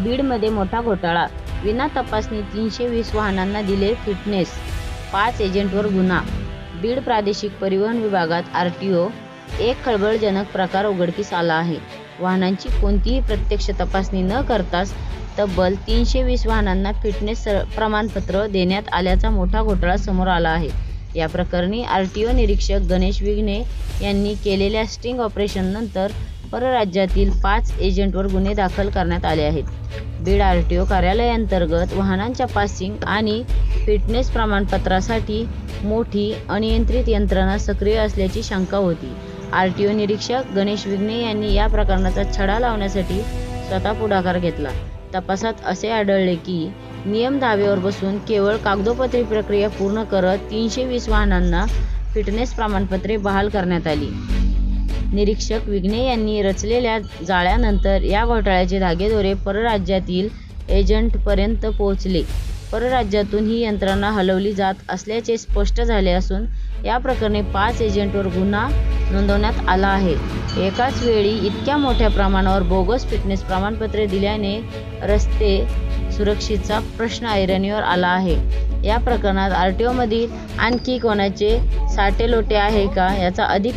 बीडमध्ये मोठा घोटाळा, विना तपासणी 320 वाहनांना दिले फिटनेस, 5 एजंटवर गुन्हा. बीड प्रादेशिक परिवहन विभागात आरटीओ एक खळबळजनक प्रकार उघडकीस आला आहे. वाहनांची कोणतीही प्रत्यक्ष तपासणी न करताच तब्बल 320 वाहनांना फिटनेस प्रमाणपत्र देण्यात आल्याचा मोठा घोटाळा समोर आला आहे. या प्रकरणी आरटीओ निरीक्षक गणेश विघ्ने यांनी केलेल्या स्टिंग ऑपरेशननंतर परराज्यातील 5 एजंटवर गुन्हे दाखल करण्यात आले आहेत. बीड आरटीओ कार्यालयाअंतर्गत वाहनांच्या पासिंग आणि फिटनेस प्रमाणपत्रासाठी मोठी अनियंत्रित यंत्रणा सक्रिय असल्याची शंका होती. आरटीओ निरीक्षक गणेश विघ्ने यांनी या प्रकरणाचा छडा लावण्यासाठी स्वतः पुढाकार घेतला. तपासात असे आढळले की नियम धाब्यावर बसून केवळ कागदोपत्री प्रक्रिया पूर्ण करत 320 वाहनांना फिटनेस प्रमाणपत्रे बहाल करण्यात आली. निरीक्षक विघ्ने यांनी रचलेल्या जाळ्यानंतर या घोटाळ्याचे धागेदोरे परराज्यातील एजंटपर्यंत पोहोचले. परराज्यातून ही यंत्रणा हलवली जात असल्याचे स्पष्ट झाले असून या प्रकरणी 5 एजंटवर गुन्हा नोंदवण्यात आला आहे. एकाच वेळी इतक्या मोठ्या प्रमाणावर बोगस फिटनेस प्रमाणपत्रे दिल्याने रस्ते सुरक्षेचा प्रश्न ऐरणीवर आला आहे. या प्रकरणात आरटीओमधील आणखी कोणाचे साटेलोटे आहे का याचा अधिक